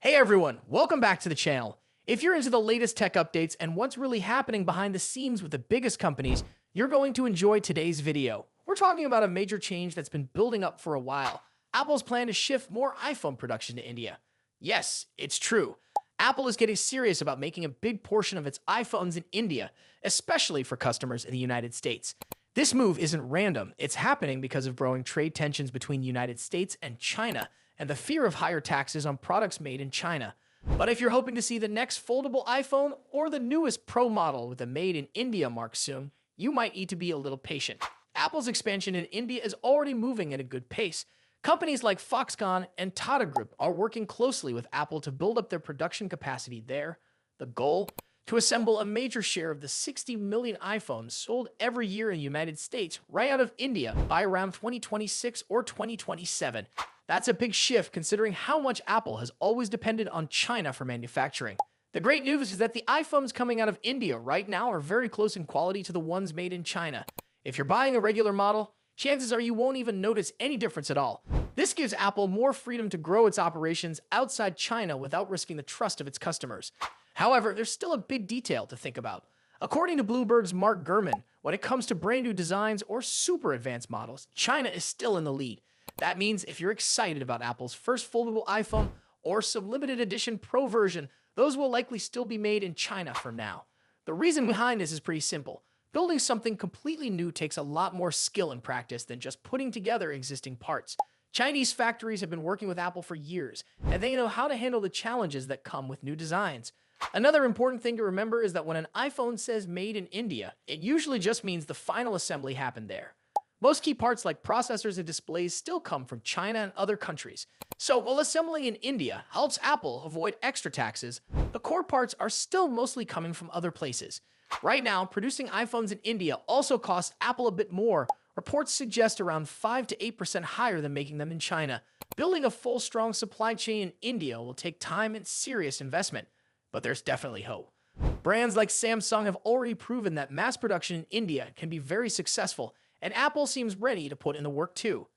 Hey everyone, welcome back to the channel. If you're into the latest tech updates and what's really happening behind the scenes with the biggest companies, you're going to enjoy today's video. We're talking about a major change that's been building up for a while. Apple's plan to shift more iPhone production to India. Yes, it's true. Apple is getting serious about making a big portion of its iPhones in India, especially for customers in the United States. This move isn't random, it's happening because of growing trade tensions between the United States and China, and the fear of higher taxes on products made in China. But if you're hoping to see the next foldable iPhone or the newest Pro model with a Made in India mark soon, you might need to be a little patient. Apple's expansion in India is already moving at a good pace. Companies like Foxconn and Tata Group are working closely with Apple to build up their production capacity there. The goal? To assemble a major share of the 60 million iPhones sold every year in the United States right out of India by around 2026 or 2027. That's a big shift considering how much Apple has always depended on China for manufacturing. The great news is that the iPhones coming out of India right now are very close in quality to the ones made in China. If you're buying a regular model, chances are you won't even notice any difference at all. This gives Apple more freedom to grow its operations outside China without risking the trust of its customers. However, there's still a big detail to think about. According to Bloomberg's Mark Gurman, when it comes to brand new designs or super advanced models, China is still in the lead. That means if you're excited about Apple's first foldable iPhone or some limited edition Pro version, those will likely still be made in China for now. The reason behind this is pretty simple. Building something completely new takes a lot more skill and practice than just putting together existing parts. Chinese factories have been working with Apple for years, and they know how to handle the challenges that come with new designs. Another important thing to remember is that when an iPhone says made in India, it usually just means the final assembly happened there. Most key parts like processors and displays still come from China and other countries. So while assembling in India helps Apple avoid extra taxes, the core parts are still mostly coming from other places. Right now, producing iPhones in India also costs Apple a bit more. Reports suggest around 5 to 8% higher than making them in China. Building a full, strong supply chain in India will take time and serious investment, but there's definitely hope. Brands like Samsung have already proven that mass production in India can be very successful, and Apple seems ready to put in the work too.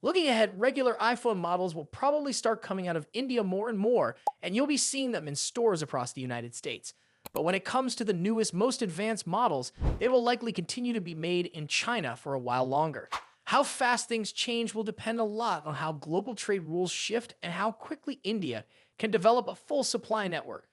Looking ahead, regular iPhone models will probably start coming out of India more and more, and you'll be seeing them in stores across the United States. But when it comes to the newest, most advanced models, they will likely continue to be made in China for a while longer. How fast things change will depend a lot on how global trade rules shift and how quickly India can develop a full supply network.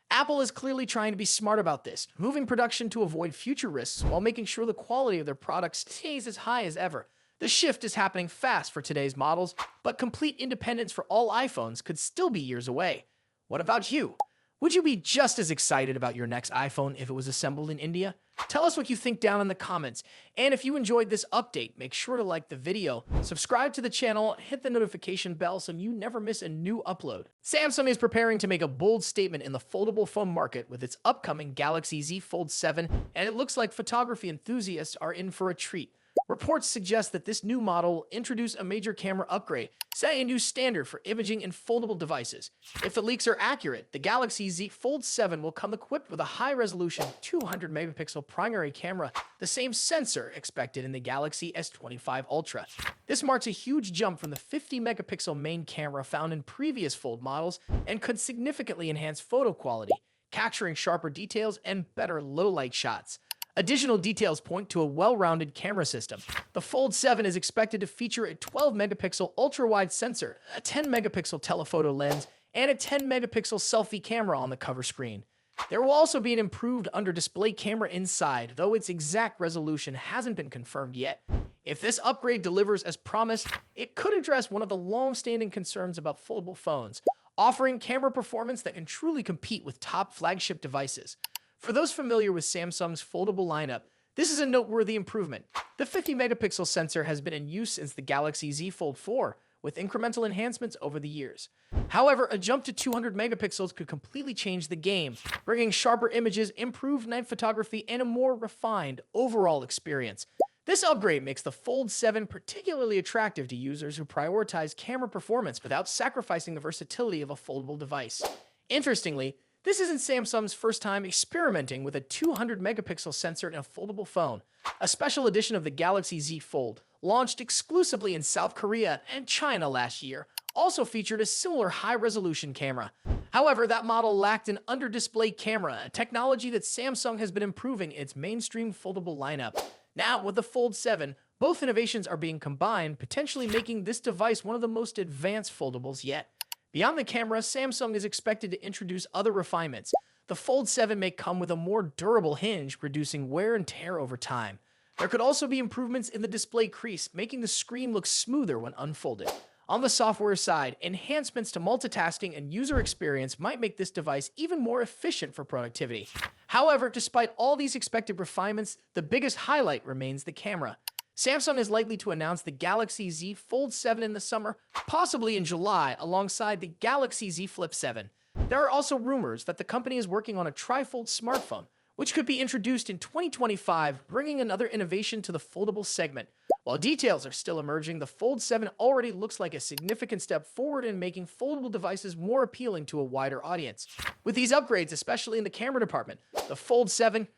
Apple is clearly trying to be smart about this, moving production to avoid future risks while making sure the quality of their products stays as high as ever. The shift is happening fast for today's models, but complete independence for all iPhones could still be years away. What about you? Would you be just as excited about your next iPhone if it was assembled in India? Tell us what you think down in the comments. And if you enjoyed this update, make sure to like the video, subscribe to the channel, and hit the notification bell so you never miss a new upload. Samsung is preparing to make a bold statement in the foldable phone market with its upcoming Galaxy Z Fold 7, and it looks like photography enthusiasts are in for a treat. Reports suggest that this new model will introduce a major camera upgrade, setting a new standard for imaging in foldable devices. If the leaks are accurate, the Galaxy Z Fold 7 will come equipped with a high-resolution 200-megapixel primary camera, the same sensor expected in the Galaxy S25 Ultra. This marks a huge jump from the 50-megapixel main camera found in previous Fold models and could significantly enhance photo quality, capturing sharper details and better low-light shots. Additional details point to a well-rounded camera system. The Fold 7 is expected to feature a 12-megapixel ultra-wide sensor, a 10-megapixel telephoto lens, and a 10-megapixel selfie camera on the cover screen. There will also be an improved under-display camera inside, though its exact resolution hasn't been confirmed yet. If this upgrade delivers as promised, it could address one of the long-standing concerns about foldable phones, offering camera performance that can truly compete with top flagship devices. For those familiar with Samsung's foldable lineup, this is a noteworthy improvement. The 50-megapixel sensor has been in use since the Galaxy Z Fold 4, with incremental enhancements over the years. However, a jump to 200 megapixels could completely change the game, bringing sharper images, improved night photography, and a more refined overall experience. This upgrade makes the Fold 7 particularly attractive to users who prioritize camera performance without sacrificing the versatility of a foldable device. Interestingly, this isn't Samsung's first time experimenting with a 200-megapixel sensor in a foldable phone. A special edition of the Galaxy Z Fold, launched exclusively in South Korea and China last year, also featured a similar high-resolution camera. However, that model lacked an under-display camera, a technology that Samsung has been improving in its mainstream foldable lineup. Now, with the Fold 7, both innovations are being combined, potentially making this device one of the most advanced foldables yet. Beyond the camera, Samsung is expected to introduce other refinements. The Fold 7 may come with a more durable hinge, reducing wear and tear over time. There could also be improvements in the display crease, making the screen look smoother when unfolded. On the software side, enhancements to multitasking and user experience might make this device even more efficient for productivity. However, despite all these expected refinements, the biggest highlight remains the camera. Samsung is likely to announce the Galaxy Z Fold 7 in the summer, possibly in July, alongside the Galaxy Z Flip 7. There are also rumors that the company is working on a trifold smartphone, which could be introduced in 2025, bringing another innovation to the foldable segment. While details are still emerging, the Fold 7 already looks like a significant step forward in making foldable devices more appealing to a wider audience. With these upgrades, especially in the camera department, the Fold 7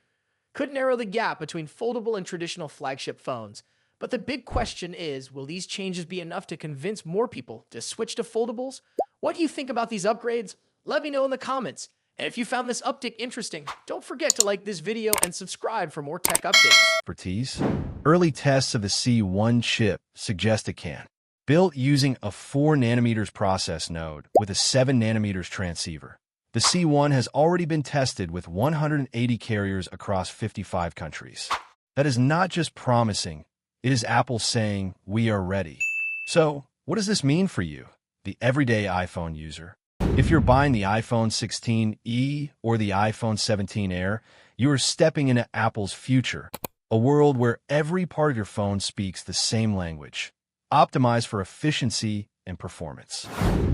could narrow the gap between foldable and traditional flagship phones. But the big question is, will these changes be enough to convince more people to switch to foldables? What do you think about these upgrades? Let me know in the comments. And if you found this update interesting, don't forget to like this video and subscribe for more tech updates. Early tests of the C1 chip suggest it can. Built using a 4nm process node with a 7nm transceiver, the C1 has already been tested with 180 carriers across 55 countries. That is not just promising, it is Apple saying, "We are ready." So, what does this mean for you, the everyday iPhone user? If you're buying the iPhone 16e or the iPhone 17 Air, you are stepping into Apple's future, a world where every part of your phone speaks the same language, optimized for efficiency and performance.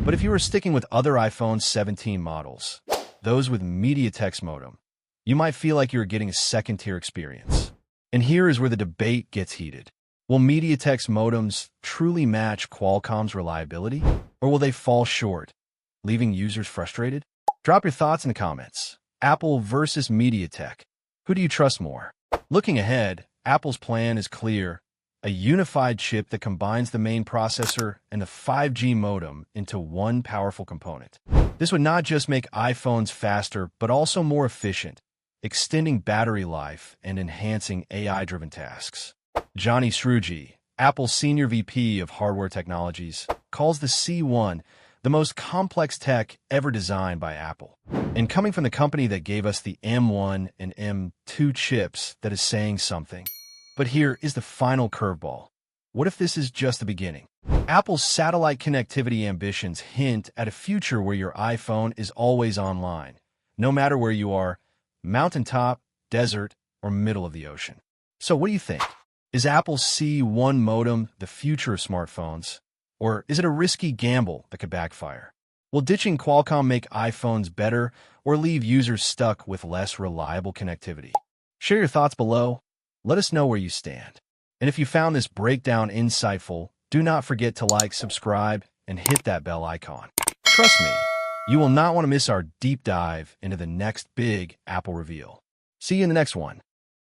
But if you are sticking with other iPhone 17 models, those with MediaTek's modem, you might feel like you're getting a second-tier experience. And here is where the debate gets heated. Will MediaTek's modems truly match Qualcomm's reliability, or will they fall short, leaving users frustrated? Drop your thoughts in the comments. Apple versus MediaTek. Who do you trust more? Looking ahead, Apple's plan is clear: a unified chip that combines the main processor and the 5G modem into one powerful component. This would not just make iPhones faster, but also more efficient, extending battery life and enhancing AI-driven tasks. Johnny Sruji, Apple's Senior VP of Hardware Technologies, calls the C1 the most complex tech ever designed by Apple. And coming from the company that gave us the M1 and M2 chips, that is saying something. But here is the final curveball. What if this is just the beginning? Apple's satellite connectivity ambitions hint at a future where your iPhone is always online, no matter where you are, mountaintop, desert, or middle of the ocean. So what do you think? Is Apple's C1 modem the future of smartphones? Or is it a risky gamble that could backfire? Will ditching Qualcomm make iPhones better or leave users stuck with less reliable connectivity? Share your thoughts below. Let us know where you stand. And if you found this breakdown insightful, do not forget to like, subscribe, and hit that bell icon. Trust me, you will not want to miss our deep dive into the next big Apple reveal. See you in the next one.